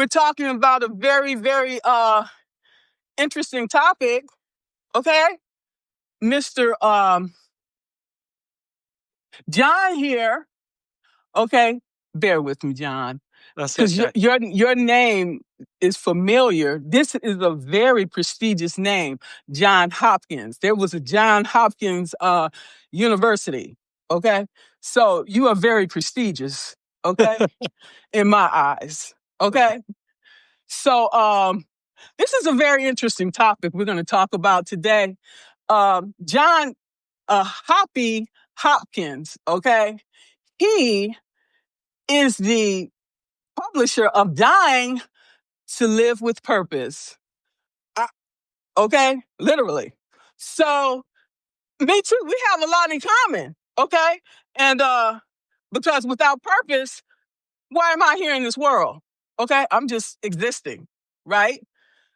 we're talking about a very, very interesting topic. Okay, Mr. John here. Okay, bear with me, John, That's because okay. your name is familiar. This is a very prestigious name, John Hopkins. There was a John Hopkins University. Okay, so you are very prestigious. Okay, in my eyes. Okay, so this is a very interesting topic we're going to talk about today. John Hoppy Hopkins. Okay, he is the publisher of Dying to Live with Purpose. Okay, literally. So me too. We have a lot in common. Okay, and because without purpose, why am I here in this world? Okay, I'm just existing, right?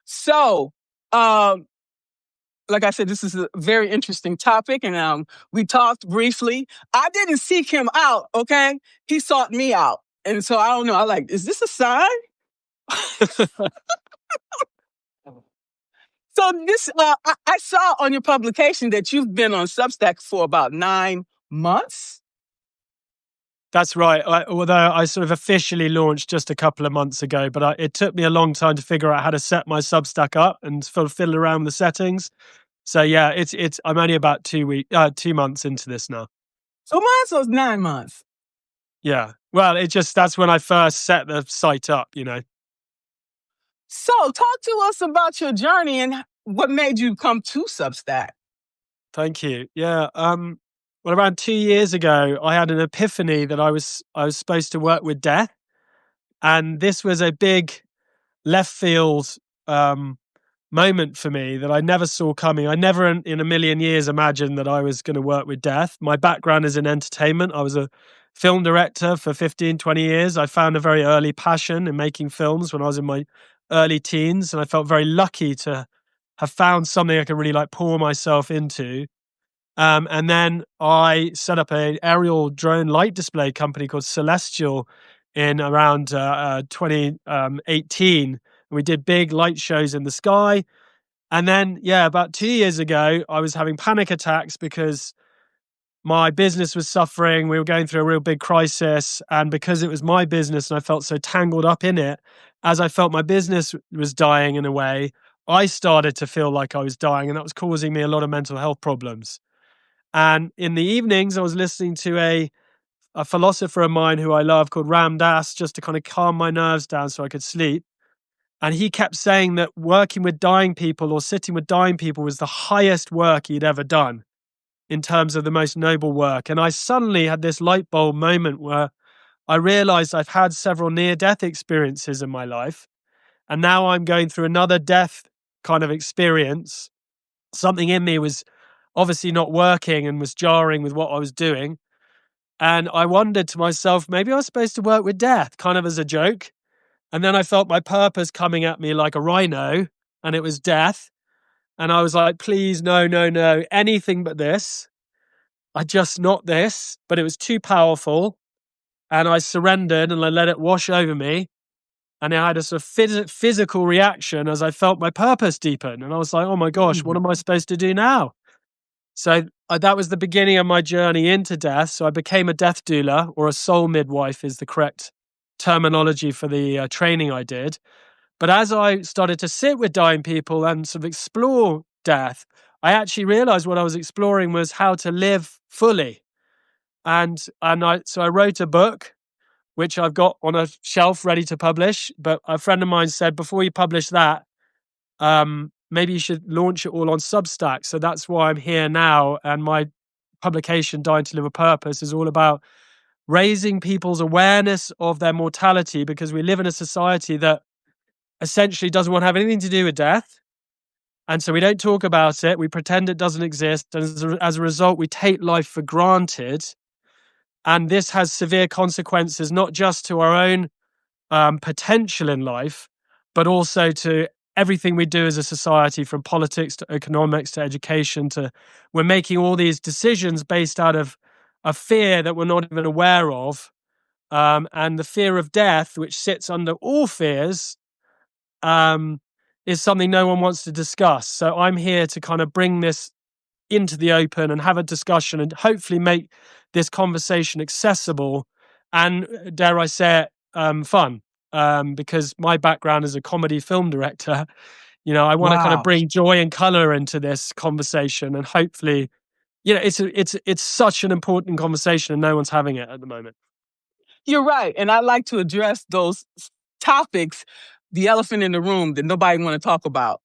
So, like I said, this is a very interesting topic, and we talked briefly. I didn't seek him out. Okay, he sought me out, and so I don't know. Is this a sign? So this, I saw on your publication that you've been on Substack for about 9 months. That's right. Although I sort of officially launched just a couple of months ago, but it took me a long time to figure out how to set my Substack up and fiddle around with the settings. So yeah, it's. I'm only about 2 months into this now. So mine was 9 months. Yeah. Well, that's when I first set the site up. So talk to us about your journey and what made you come to Substack. Thank you. Yeah. Well, around 2 years ago, I had an epiphany that I was supposed to work with death, and this was a big left field moment for me that I never saw coming. I never in a million years imagined that I was going to work with death. My background is in entertainment. I was a film director for 15, 20 years. I found a very early passion in making films when I was in my early teens, and I felt very lucky to have found something I could really pour myself into. And then I set up an aerial drone light display company called Celestial in around 2018. We did big light shows in the sky. And then, about 2 years ago, I was having panic attacks because my business was suffering. We were going through a real big crisis. And because it was my business and I felt so tangled up in it, as I felt my business was dying in a way, I started to feel like I was dying. And that was causing me a lot of mental health problems. And in the evenings, I was listening to a philosopher of mine who I love called Ram Dass, just to kind of calm my nerves down so I could sleep. And he kept saying that working with dying people or sitting with dying people was the highest work he'd ever done in terms of the most noble work. And I suddenly had this light bulb moment where I realized I've had several near-death experiences in my life. And now I'm going through another death kind of experience. Something in me was obviously not working and was jarring with what I was doing. And I wondered to myself, maybe I was supposed to work with death, kind of as a joke. And then I felt my purpose coming at me like a rhino, and it was death. And I was like, please, no, anything but this. Not this, but it was too powerful. And I surrendered and I let it wash over me. And I had a sort of physical reaction as I felt my purpose deepen. And I was like, oh my gosh, what am I supposed to do now? So that was the beginning of my journey into death. So I became a death doula, or a soul midwife is the correct terminology for the training I did. But as I started to sit with dying people and sort of explore death, I actually realized what I was exploring was how to live fully. So I wrote a book, which I've got on a shelf ready to publish. But a friend of mine said, before you publish that, maybe you should launch it all on Substack. So that's why I'm here now. And my publication, Dying to Live a Purpose, is all about raising people's awareness of their mortality, because we live in a society that essentially doesn't want to have anything to do with death. And so we don't talk about it. We pretend it doesn't exist. And as a result, we take life for granted. And this has severe consequences, not just to our own potential in life, but also to everything we do as a society, from politics to economics to education. We're making all these decisions based out of a fear that we're not even aware of, and the fear of death, which sits under all fears, is something no one wants to discuss. So I'm here to kind of bring this into the open and have a discussion and hopefully make this conversation accessible and, dare I say it, fun. Because my background as a comedy film director, I want to kind of Wow. bring joy and color into this conversation, and hopefully, it's such an important conversation, and no one's having it at the moment. You're right. And I like to address those topics, the elephant in the room that nobody want to talk about.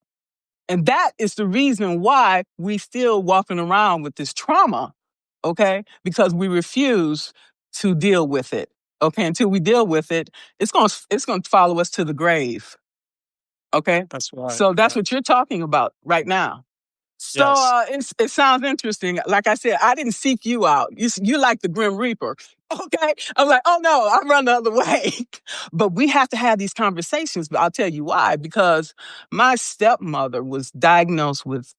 And that is the reason why we still walking around with this trauma, okay? Because we refuse to deal with it. Okay, until we deal with it, it's going to follow us to the grave. Okay? That's right. So that's what you're talking about right now. So Yes. it sounds interesting. Like I said, I didn't seek you out. You like the Grim Reaper. Okay. I'm like, oh no, I run the other way. But we have to have these conversations. But I'll tell you why. Because my stepmother was diagnosed with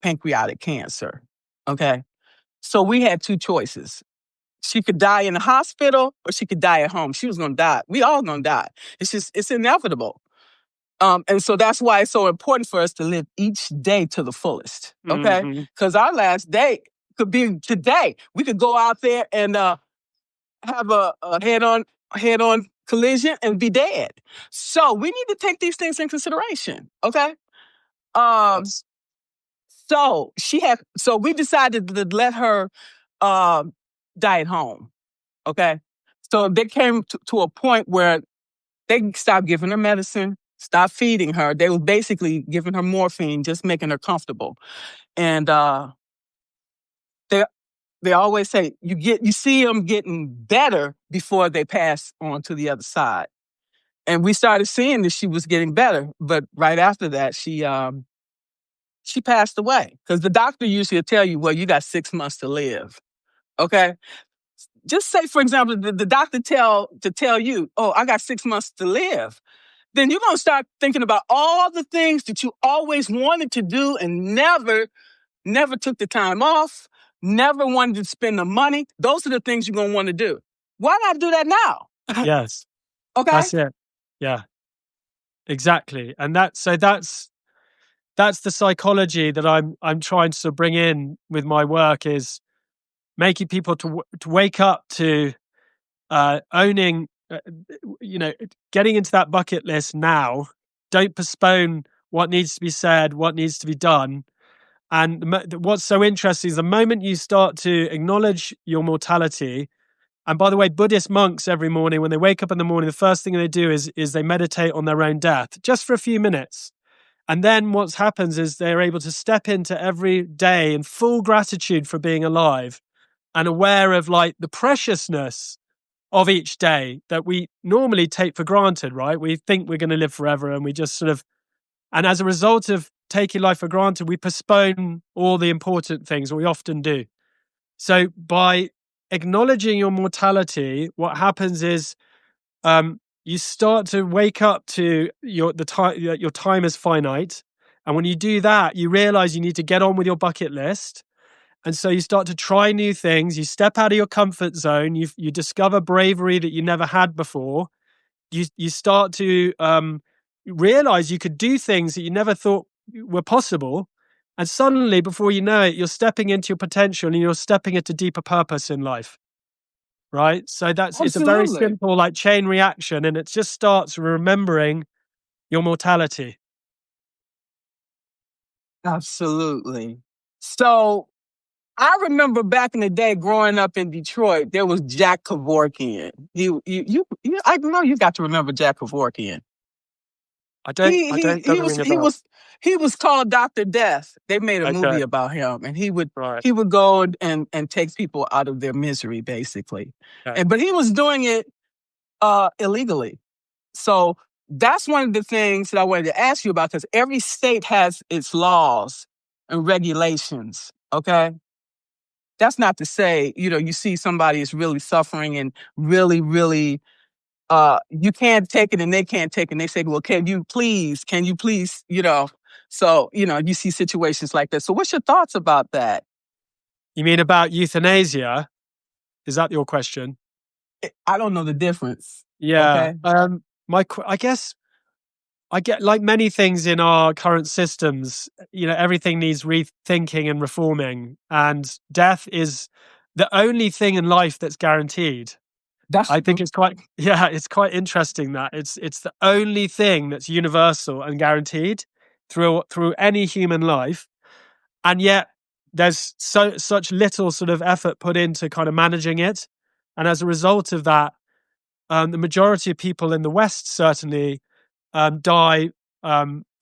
pancreatic cancer. Okay. So we had two choices. She could die in the hospital or she could die at home. She was going to die. We all going to die. It's inevitable. And so that's why it's so important for us to live each day to the fullest, okay? Because our last day could be today. We could go out there and have a head-on collision and be dead. So we need to take these things in consideration, okay? Yes. So we decided to let her die at home, okay? So they came to a point where they stopped giving her medicine, stopped feeding her. They were basically giving her morphine, just making her comfortable. And they always say you see them getting better before they pass on to the other side. And we started seeing that she was getting better, but right after that, she passed away because the doctor usually will tell you, well, you got 6 months to live. Okay. Just say, for example, the doctor tell you, oh, I got 6 months to live. Then you're going to start thinking about all the things that you always wanted to do and never took the time off, never wanted to spend the money. Those are the things you're going to want to do. Why not do that now? Yes. Okay? That's it. Yeah. Exactly. And that's the psychology that I'm trying to bring in with my work, is making people to wake up to owning, getting into that bucket list now. Don't postpone what needs to be said, what needs to be done. And what's so interesting is the moment you start to acknowledge your mortality. And by the way, Buddhist monks every morning, when they wake up in the morning, the first thing they do is they meditate on their own death, just for a few minutes. And then what happens is they're able to step into every day in full gratitude for being alive and aware of like the preciousness of each day that we normally take for granted, right? We think we're going to live forever, and we just sort of, and as a result of taking life for granted, we postpone all the important things, we often do. So by acknowledging your mortality, what happens is you start to wake up to your time is finite. And when you do that, you realize you need to get on with your bucket list. And so you start to try new things. You step out of your comfort zone. You discover bravery that you never had before. You start to realize you could do things that you never thought were possible. And suddenly, before you know it, you're stepping into your potential and you're stepping into deeper purpose in life. Right? So it's a very Absolutely. simple like chain reaction, and it just starts remembering your mortality. Absolutely. So I remember back in the day growing up in Detroit, there was Jack Kevorkian. I know you got to remember Jack Kevorkian. I don't ring a bell. He was called Dr. Death. They made a movie Okay. about him, and he would Right. go and take people out of their misery, basically. Okay. But he was doing it illegally. So that's one of the things that I wanted to ask you about, because every state has its laws and regulations. Okay. That's not to say, you see somebody is really suffering and really, really, you can't take it and they can't take it. And they say, well, can you please, so, you see situations like that. So what's your thoughts about that? You mean about euthanasia? Is that your question? I don't know the difference. Yeah. Okay. I guess I get, like many things in our current systems, everything needs rethinking and reforming, and death is the only thing in life that's guaranteed. That's I think it's quite yeah, it's quite interesting that it's the only thing that's universal and guaranteed through any human life, and yet there's such little sort of effort put into kind of managing it, and as a result of that, the majority of people in the West certainly die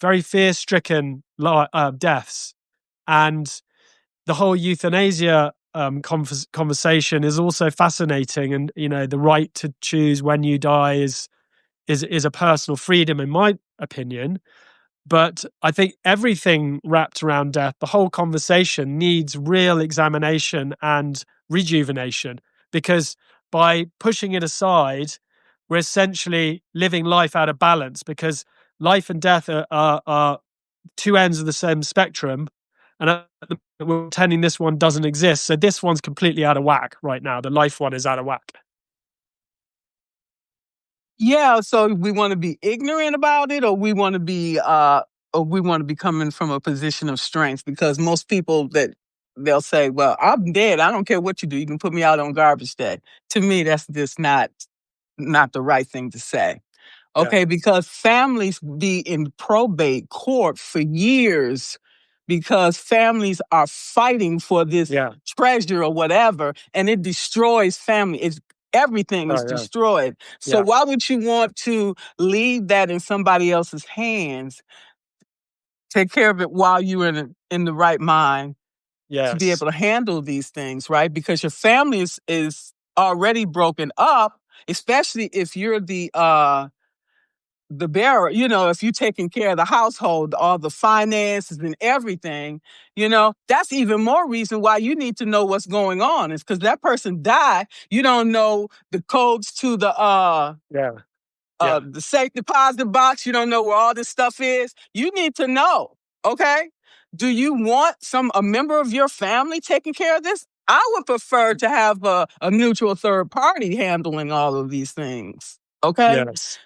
very fear-stricken deaths, and the whole euthanasia conversation is also fascinating. And the right to choose when you die is a personal freedom, in my opinion. But I think everything wrapped around death, the whole conversation needs real examination and rejuvenation, because by pushing it aside, we're essentially living life out of balance, because life and death are two ends of the same spectrum. And we're pretending this one doesn't exist. So this one's completely out of whack right now. The life one is out of whack. Yeah, so we want to be ignorant about it, or we want to be coming from a position of strength, because most people that they'll say, "Well, I'm dead. I don't care what you do. You can put me out on garbage day." To me, that's just not the right thing to say. Yeah. Okay, because families be in probate court for years because families are fighting for this Yeah. treasure or whatever, and it destroys family. Everything is Oh, yeah. destroyed. So Yeah. why would you want to leave that in somebody else's hands? Take care of it while you're in the right mind to be Yes. able to handle these things, right? Because your family is already broken up, especially if you're the bearer, if you're taking care of the household, all the finances and everything, that's even more reason why you need to know what's going on. Is because that person died. You don't know the codes to Yeah. Yeah. the safe deposit box. You don't know where all this stuff is. You need to know. Okay. Do you want a member of your family taking care of this? I would prefer to have a neutral third party handling all of these things. Okay. Yes.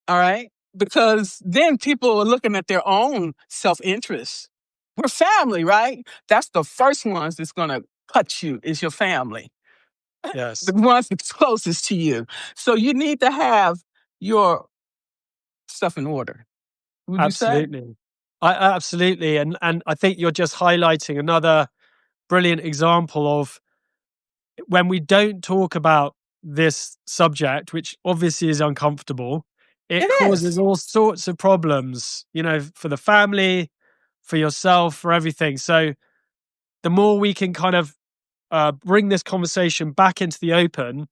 All right. Because then people are looking at their own self-interest. We're family, right? That's the first ones that's going to cut you is your family, Yes. the ones that's closest to you. So you need to have your stuff in order. Would you say? Absolutely. Absolutely. And I think you're just highlighting another brilliant example of when we don't talk about this subject, which obviously is uncomfortable, it It causes is. all sorts of problems, for the family, for yourself, for everything. So the more we can kind of bring this conversation back into the open,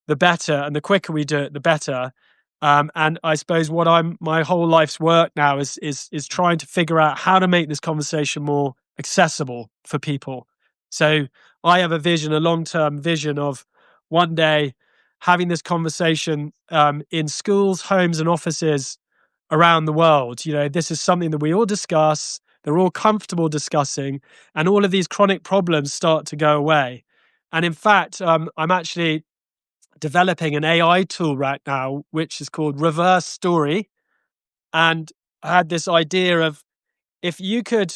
the better, and the quicker we do it, the better. And I suppose my whole life's work now is trying to figure out how to make this conversation more accessible for people. So I have a long-term vision of one day having this conversation in schools, homes, and offices around the world. This is something that we all discuss. They're all comfortable discussing, and all of these chronic problems start to go away. And in fact, I'm actually developing an AI tool right now, which is called Reverse Story. And I had this idea of, if you could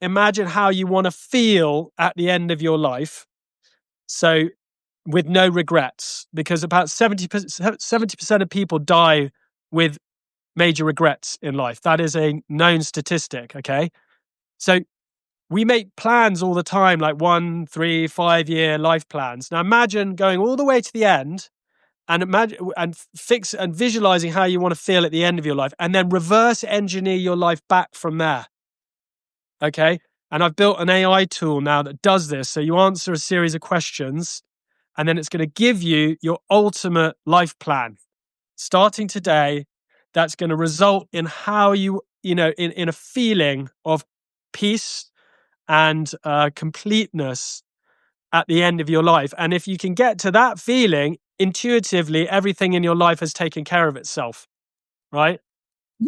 imagine how you want to feel at the end of your life, so with no regrets, because about 70% of people die with major regrets in life. That is a known statistic. Okay. So we make plans all the time, like 1, 3, 5 year life plans. Now imagine going all the way to the end and imagine and fix and visualizing how you want to feel at the end of your life, and then reverse engineer your life back from there. Okay. And I've built an AI tool now that does this. So you answer a series of questions, and then it's going to give you your ultimate life plan starting today. That's going to result in how in a feeling of peace and completeness at the end of your life. And if you can get to that feeling, intuitively, everything in your life has taken care of itself, right?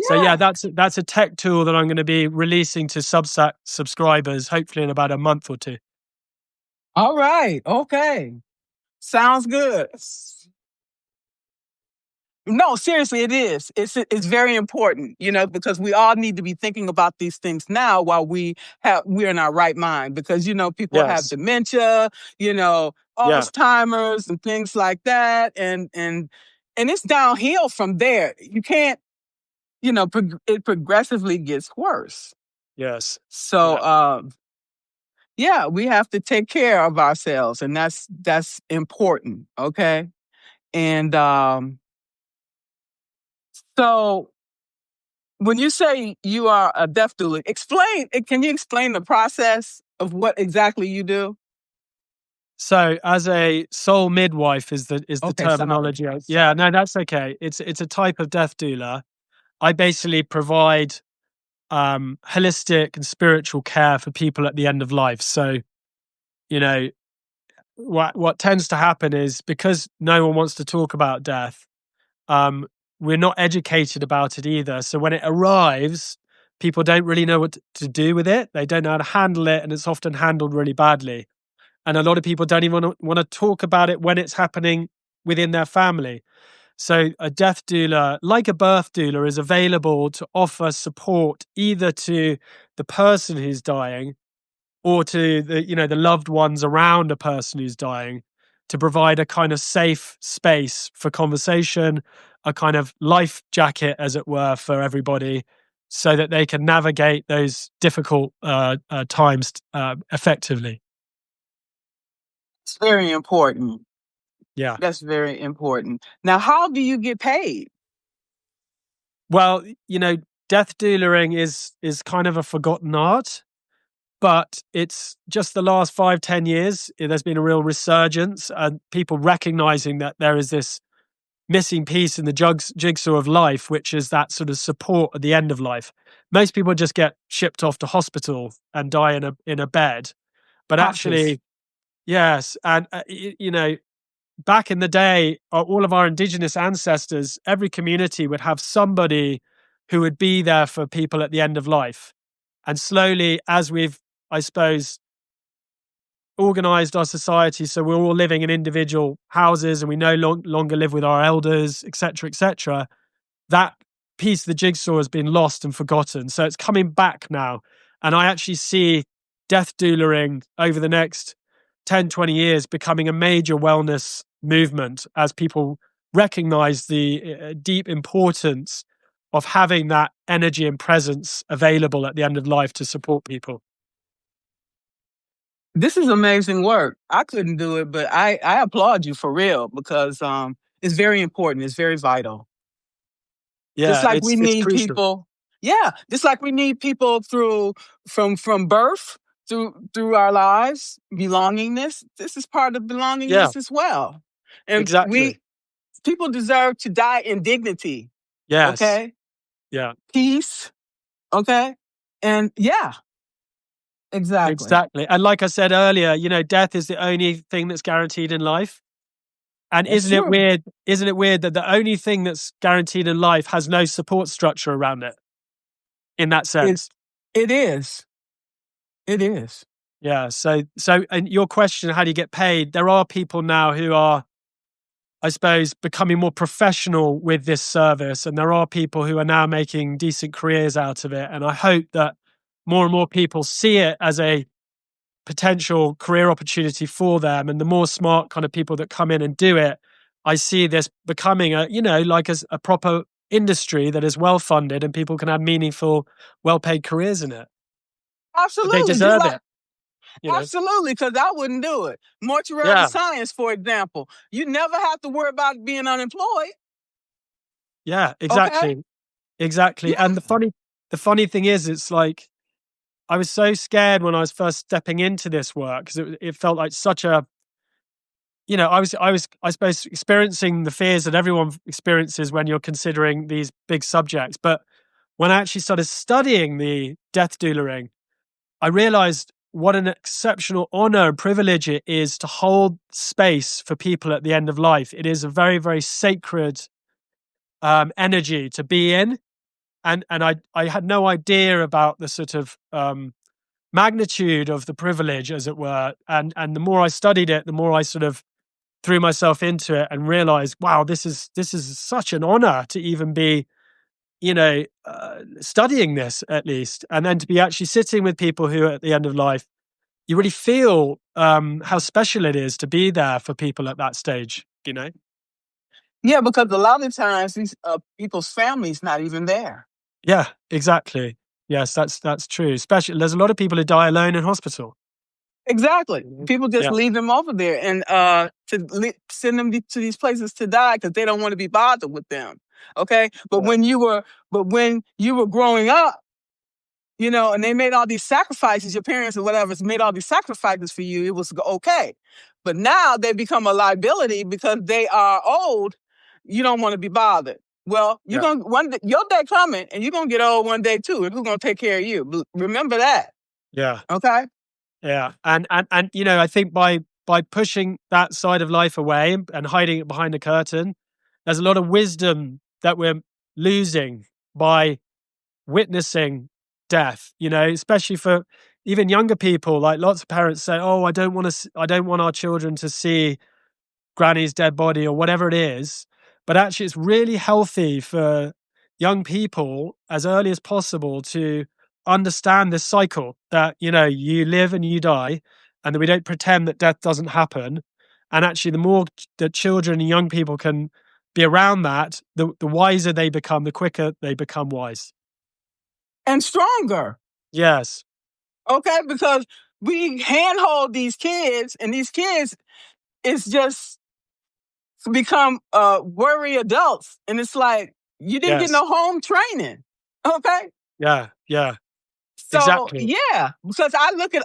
So yeah, Yeah. that's a tech tool that I'm going to be releasing to Substack subscribers, hopefully in about a month or two. All right. Okay. Sounds good. No, seriously, it is. It's very important, because we all need to be thinking about these things now while we're in our right mind. Because people have Yes. dementia, Yeah. Alzheimer's and things like that, and it's downhill from there. You can't, it progressively gets worse. Yes. So, Yeah. yeah, we have to take care of ourselves, and that's important. Okay, and so when you say you are a death doula, can you explain the process of what exactly you do? So, as a soul midwife is the Okay, sorry. terminology. Yeah, no, that's okay. It's a type of death doula. I basically provide holistic and spiritual care for people at the end of life. So, you know, what tends to happen is because no one wants to talk about death, um, we're not educated about it either. So when it arrives, people don't really know what to do with it. They don't know how to handle it, and it's often handled really badly. And a lot of people don't even want to talk about it when it's happening within their family. So a death doula, like a birth doula, is available to offer support either to the person who's dying or to the loved ones around a person who's dying, to provide a kind of safe space for conversation, a kind of life jacket, as it were, for everybody, so that they can navigate those difficult times effectively. It's very important. Yeah. That's very important. Now, how do you get paid? Well, death doulaing is kind of a forgotten art, but it's just the last 5-10 years, there's been a real resurgence and people recognizing that there is this missing piece in the jigsaw of life, which is that sort of support at the end of life. Most people just get shipped off to hospital and die in a bed, but Hospice. actually, yes, and back in the day, all of our indigenous ancestors, every community would have somebody who would be there for people at the end of life. And slowly, as we've, I suppose, organized our society, so we're all living in individual houses and we no longer live with our elders, etc., that piece of the jigsaw has been lost and forgotten. So it's coming back now. And I actually see death doulaing over the next 10, 20 years becoming a major wellness movement as people recognize the deep importance of having that energy and presence available at the end of life to support people. This is amazing work. I couldn't do it, but I applaud you for real, because it's very important. It's very vital. Just Yeah, like we it's need crucial. people. Yeah, just like we need people from birth through our lives, belongingness. This is part of Yeah, belongingness as well. And exactly. people deserve to die in dignity. Yes. Okay? Yeah, Peace. Okay? And yeah, exactly. exactly. And like I said earlier, death is the only thing that's guaranteed in life. And That's isn't it true. weird? Isn't it weird that the only thing that's guaranteed in life has no support structure around it in that It sense? it is. It is. Yeah. So, and your question, how do you get paid? There are people now who are, I suppose, becoming more professional with this service, and there are people who are now making decent careers out of it. And I hope that more and more people see it as a potential career opportunity for them. And the more smart kind of people that come in and do it, I see this becoming a proper industry that is well funded and people can have meaningful, well paid careers in it. But they Absolutely. Just deserve like it, you know? absolutely, because I wouldn't do it. Mortuary Yeah. science, for example. You never have to worry about being unemployed. Yeah, Okay? exactly. Exactly. Yeah. And the funny thing is, it's like I was so scared when I was first stepping into this work because it felt like such a I suppose experiencing the fears that everyone experiences when you're considering these big subjects. But when I actually started studying the death doulaing, I realized what an exceptional honor and privilege it is to hold space for people at the end of life. It is a very, very sacred energy to be in. And I had no idea about the sort of magnitude of the privilege, as it were. And the more I studied it, the more I sort of threw myself into it and realized, wow, this is such an honor to even be, studying this at least, and then to be actually sitting with people who, at the end of life, you really feel how special it is to be there for people at that stage. Yeah, because a lot of times these people's families not even there. Yeah, exactly. Yes, that's true. Especially, there's a lot of people who die alone in hospital. Exactly. People just Yeah, leave them over there and send them to these places to die because they don't want to be bothered with them. Okay, but yeah, when you were growing up, and they made all these sacrifices, your parents or whatever made all these sacrifices for you, it was okay. But now they become a liability because they are old. You don't want to be bothered. Well, you're yeah, gonna your day coming, and you're gonna get old one day too. And who's gonna take care of you? Remember that. yeah, Okay. yeah. And I think by pushing that side of life away and hiding it behind a curtain, there's a lot of wisdom that we're losing by witnessing death, especially for even younger people. Like, lots of parents say, oh, I don't want our children to see granny's dead body or whatever it is. But actually, it's really healthy for young people as early as possible to understand this cycle that, you live and you die, and that we don't pretend that death doesn't happen. And actually, the more that children and young people can be around that, the wiser they become, the quicker they become wise. And stronger. Yes. Okay, because we handhold these kids, and these kids is just become worry adults, and it's like you didn't get Yes. no home training. Okay. Yeah. Yeah. So Exactly. yeah, because I look at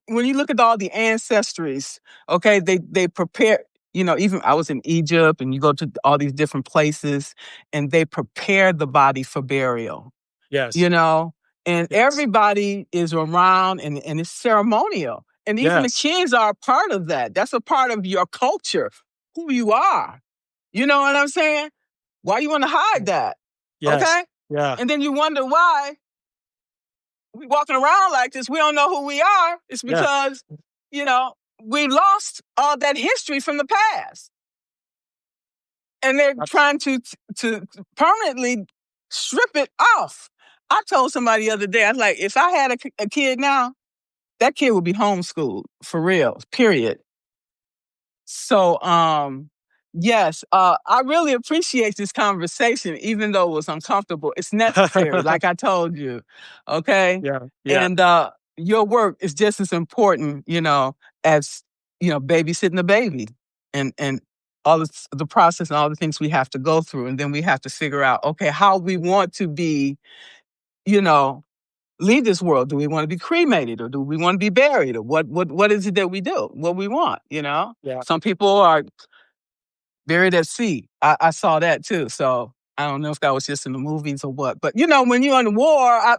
when you look at all the ancestries, okay, they prepare, even I was in Egypt, and you go to all these different places, and they prepare the body for burial, Yes. you know, and Yes. everybody is around, and it's ceremonial. And even the Yes. kids are a part of that. That's a part of your culture, who you are. You know what I'm saying? Why you want to hide that? Yes. Okay? Yeah. And then you wonder why we walking around like this, we don't know who we are. It's Yeah. because, you know, we lost all that history from the past. And they're Abs- trying to permanently strip it off. I told somebody the other day, I was like, if I had a kid now, that kid would be homeschooled for real, period. So, yes, I really appreciate this conversation, even though it was uncomfortable. It's necessary, like I told you. Okay. yeah. Yeah. And your work is just as important, as, babysitting a baby and all the process and all the things we have to go through. And then we have to figure out, okay, how we want to be, you know, leave this world. Do we want to be cremated, or do we want to be buried, or what is it that we do? What we want? Yeah. Some people are buried at sea. I saw that too. So I don't know if that was just in the movies or what. But when you're in the war, I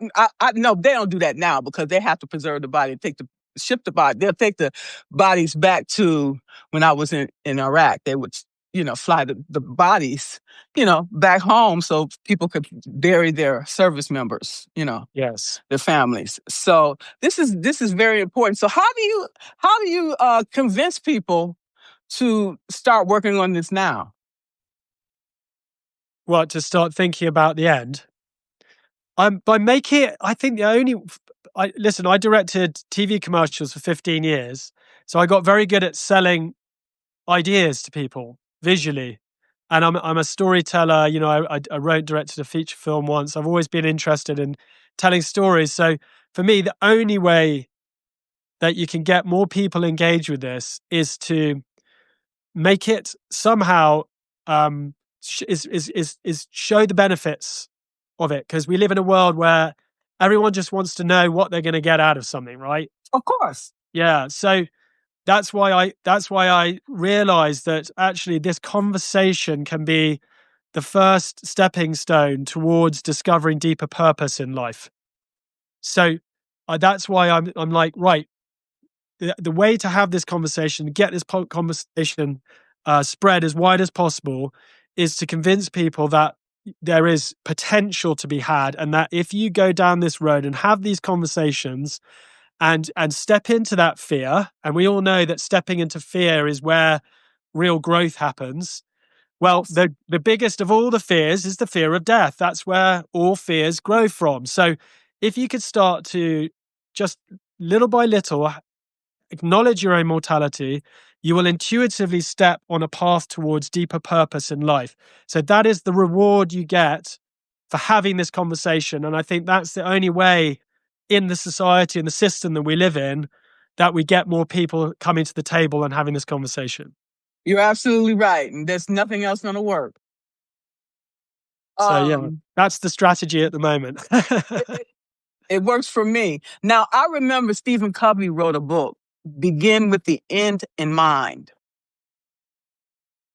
know they don't do that now because they have to preserve the body and ship the body. They'll take the bodies back to when I was in Iraq. They would fly the bodies back home so people could bury their service members. Yes. The families. So this is very important. So how do you convince people to start working on this now? What, to start thinking about the end? By making it, I think I directed TV commercials for 15 years. So I got very good at selling ideas to people visually. And I'm a storyteller. I wrote, directed a feature film once. I've always been interested in telling stories. So for me, the only way that you can get more people engaged with this is to make it somehow is show the benefits of it, because we live in a world where everyone just wants to know what they're going to get out of something, right? Of course. Yeah. So that's why I realized that actually this conversation can be the first stepping stone towards discovering deeper purpose in life. So that's why I'm like, right, the way to have this conversation, get this conversation spread as wide as possible, is to convince people that there is potential to be had, and that if you go down this road and have these conversations and step into that fear, and we all know that stepping into fear is where real growth happens. Well, Yes. the biggest of all the fears is the fear of death. That's where all fears grow from. So if you could start to just little by little acknowledge your own mortality, you will intuitively step on a path towards deeper purpose in life. So that is the reward you get for having this conversation. And I think that's the only way in the society and the system that we live in that we get more people coming to the table and having this conversation. You're absolutely right. And there's nothing else going to work. So yeah, that's the strategy at the moment. It works for me. Now, I remember Stephen Covey wrote a book, Begin with the End in Mind.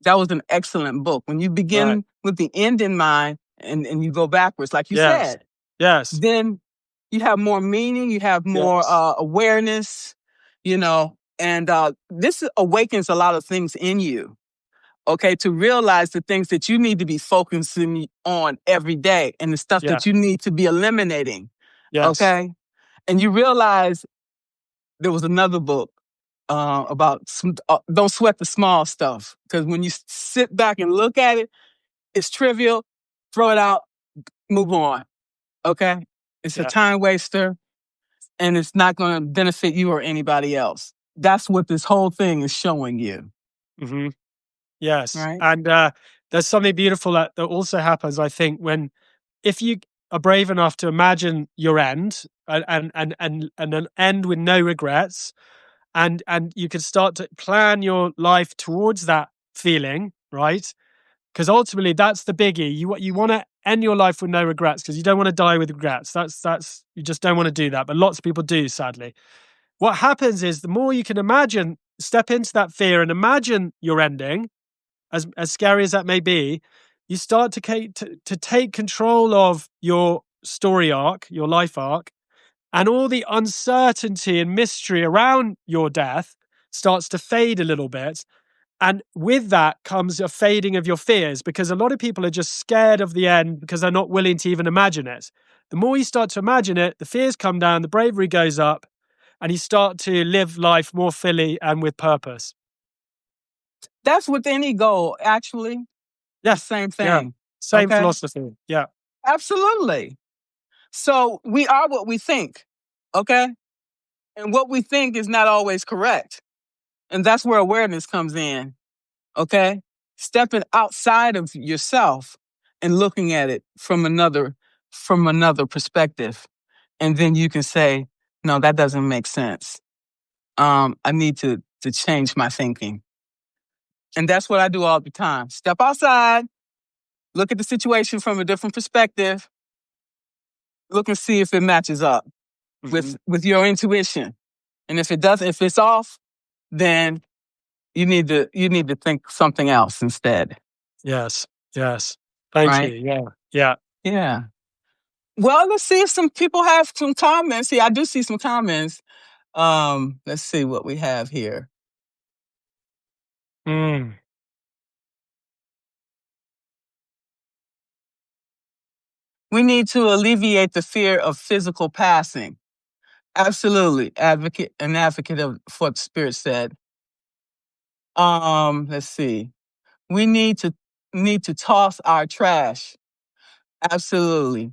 That was an excellent book. When you begin with the end in mind and you go backwards, like you said, then you have more meaning, you have more awareness, and this awakens a lot of things in you. Okay, to realize the things that you need to be focusing on every day and the stuff that you need to be eliminating. Okay, and you realize there was another book about don't sweat the small stuff, because when you sit back and look at it, it's trivial. Throw it out, move on. Okay, it's a time waster, and it's not going to benefit you or anybody else. That's what this whole thing is showing you. Mm-hmm. Yes. Right. And there's something beautiful that also happens, I think, if you are brave enough to imagine your end and an end with no regrets, and you can start to plan your life towards that feeling, right? Because ultimately that's the biggie. You want to end your life with no regrets, because you don't want to die with regrets. That's you just don't want to do that. But lots of people do, sadly. What happens is the more you can imagine, step into that fear and imagine your ending, as scary as that may be, you start to take control of your story arc, your life arc, and all the uncertainty and mystery around your death starts to fade a little bit. And with that comes a fading of your fears, because a lot of people are just scared of the end because they're not willing to even imagine it. The more you start to imagine it, the fears come down, the bravery goes up, and you start to live life more fully and with purpose. That's with any goal, actually. Yeah. Same thing. Yeah. Same philosophy. Yeah. Absolutely. So we are what we think. Okay. And what we think is not always correct. And that's where awareness comes in. Okay. Stepping outside of yourself and looking at it from another perspective. And then you can say, no, that doesn't make sense. I need to change my thinking. And that's what I do all the time. Step outside, look at the situation from a different perspective, look and see if it matches up with your intuition. And if it doesn't, if it's off, then you need to think something else instead. Yes. Thank you. Yeah. Well, let's see if some people have some comments here. I do see some comments. Let's see what we have here. We need to alleviate the fear of physical passing. Absolutely. An advocate of what the Spirit said. Let's see. We need to toss our trash. Absolutely.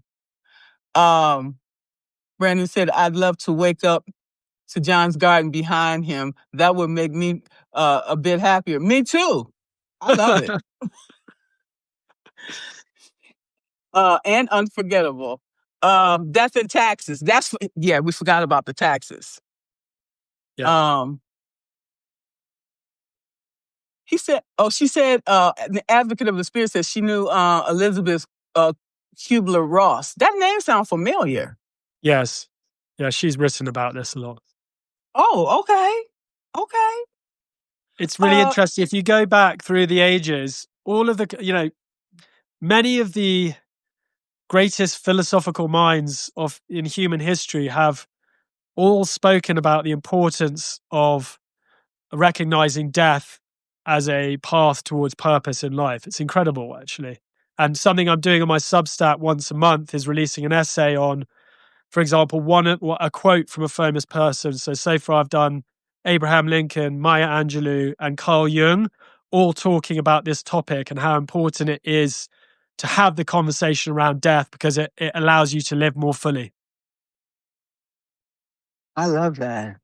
Brandon said, I'd love to wake up to John's garden behind him. That would make me a bit happier. Me too. I love it. And unforgettable. Death and taxes. We forgot about the taxes. Yeah. She said, the advocate of the Spirit said she knew Elizabeth Kubler-Ross. That name sounds familiar. Yes. Yeah, she's written about this a lot. Oh, okay. It's really interesting. If you go back through the ages, all of the, many of the greatest philosophical minds in human history have all spoken about the importance of recognizing death as a path towards purpose in life. It's incredible, actually. And something I'm doing on my Substack once a month is releasing an essay on, for example, a quote from a famous person. So far I've done Abraham Lincoln, Maya Angelou, and Carl Jung, all talking about this topic and how important it is to have the conversation around death because it allows you to live more fully. I love that.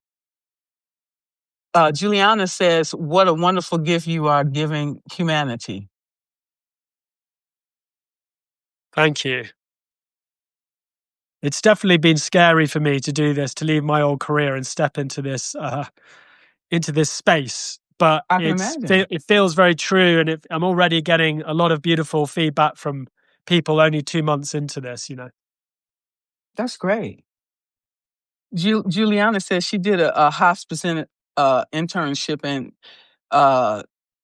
Juliana says, "What a wonderful gift you are giving humanity." Thank you. It's definitely been scary for me to do this, to leave my old career and step into this space. But I can imagine. it feels very true, and I'm already getting a lot of beautiful feedback from people only 2 months into this. That's great. Juliana says she did a hospice internship, and uh,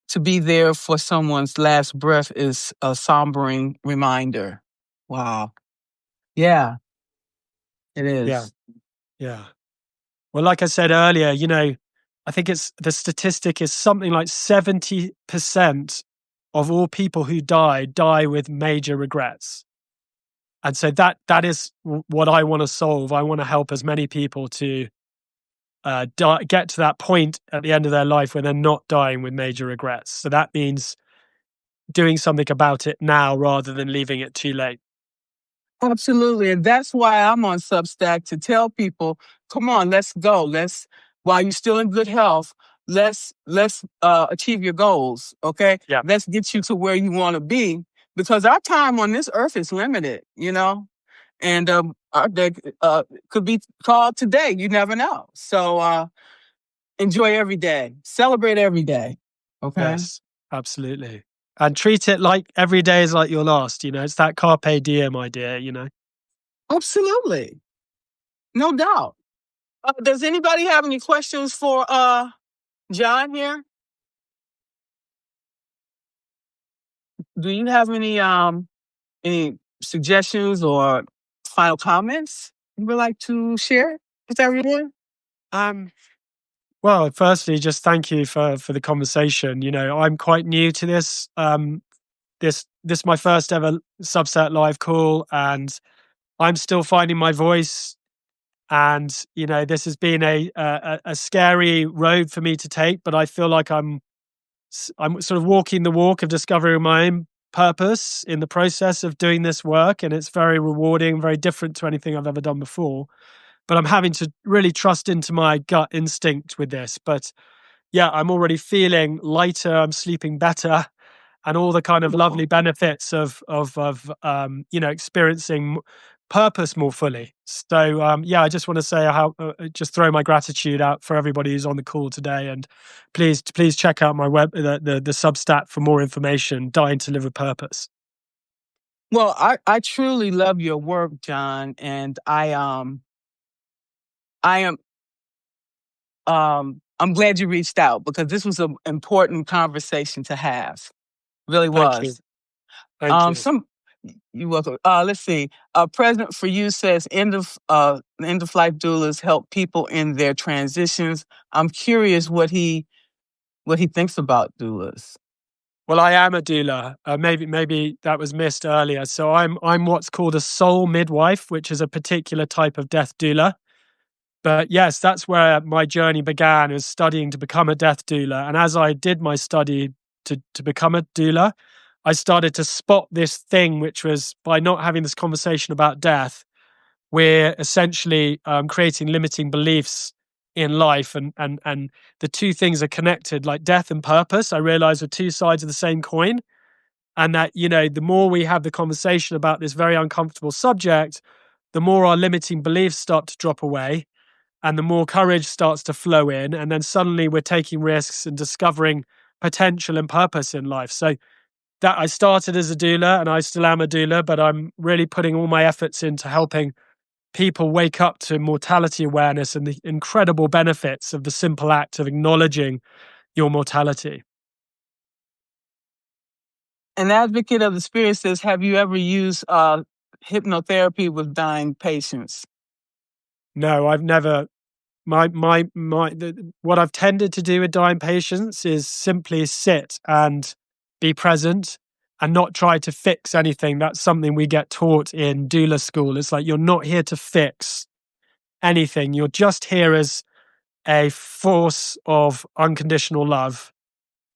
to be there for someone's last breath is a sombering reminder. Wow. Yeah, it Yeah, is. yeah. Well, like I said earlier, I think it's the statistic is something like 70% of all people who die with major regrets. And so that is what I want to solve. I want to help as many people to get to that point at the end of their life where they're not dying with major regrets. So that means doing something about it now rather than leaving it too late. Absolutely. And that's why I'm on Substack, to tell people, come on, let's go. While you're still in good health, let's achieve your goals. Okay. Yeah. Let's get you to where you want to be, because our time on this earth is limited, and our day could be called today. You never know. So enjoy every day, celebrate every day. Okay. Yes, absolutely. And treat it like every day is like your last. It's that carpe diem idea. Absolutely. No doubt. Does anybody have any questions for John here? Do you have any suggestions or final comments you would like to share with everyone? Well, firstly, just thank you for the conversation. I'm quite new to this. This my first ever Subset live call, and I'm still finding my voice. And this has been a scary road for me to take, but I feel like I'm sort of walking the walk of discovering my own purpose in the process of doing this work, and it's very rewarding, very different to anything I've ever done before. But I'm having to really trust into my gut instinct with this. But yeah, I'm already feeling lighter. I'm sleeping better, and all the kind of lovely benefits of experiencing purpose more fully. So yeah, I just want to say how just throw my gratitude out for everybody who's on the call today, and please check out my web the Substack for more information. Dying to Live with Purpose. Well, I truly love your work, John, and I am I'm glad you reached out, because this was an important conversation to have. Really Thank you. was. Thank you. You're welcome. Let's see. President for You says end of life doulas help people in their transitions. I'm curious what he thinks about doulas. Well, I am a doula. Maybe that was missed earlier. So I'm what's called a soul midwife, which is a particular type of death doula. But yes, that's where my journey began, is studying to become a death doula. And as I did my study to become a doula, I started to spot this thing, which was, by not having this conversation about death, we're essentially creating limiting beliefs in life. And the two things are connected, like death and purpose, I realized, are two sides of the same coin. And that, the more we have the conversation about this very uncomfortable subject, the more our limiting beliefs start to drop away, and the more courage starts to flow in. And then suddenly we're taking risks and discovering potential and purpose in life. So that I started as a doula, and I still am a doula, but I'm really putting all my efforts into helping people wake up to mortality awareness and the incredible benefits of the simple act of acknowledging your mortality. An advocate of the spirit says, have you ever used hypnotherapy with dying patients? No, I've never. What I've tended to do with dying patients is simply sit and be present and not try to fix anything. That's something we get taught in doula school. It's like, you're not here to fix anything. You're just here as a force of unconditional love.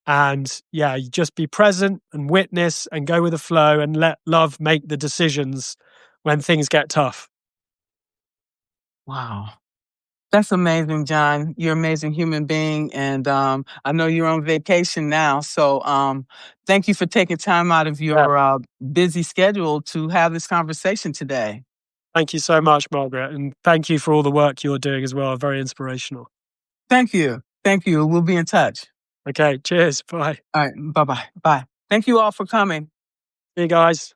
And yeah, you just be present and witness and go with the flow and let love make the decisions when things get tough. Wow. That's amazing, John. You're an amazing human being. And I know you're on vacation now. So thank you for taking time out of your busy schedule to have this conversation today. Thank you so much, Margaret. And thank you for all the work you're doing as well. Very inspirational. Thank you. Thank you. We'll be in touch. Okay, cheers. Bye. All right. Bye-bye. Bye. Thank you all for coming. See you guys.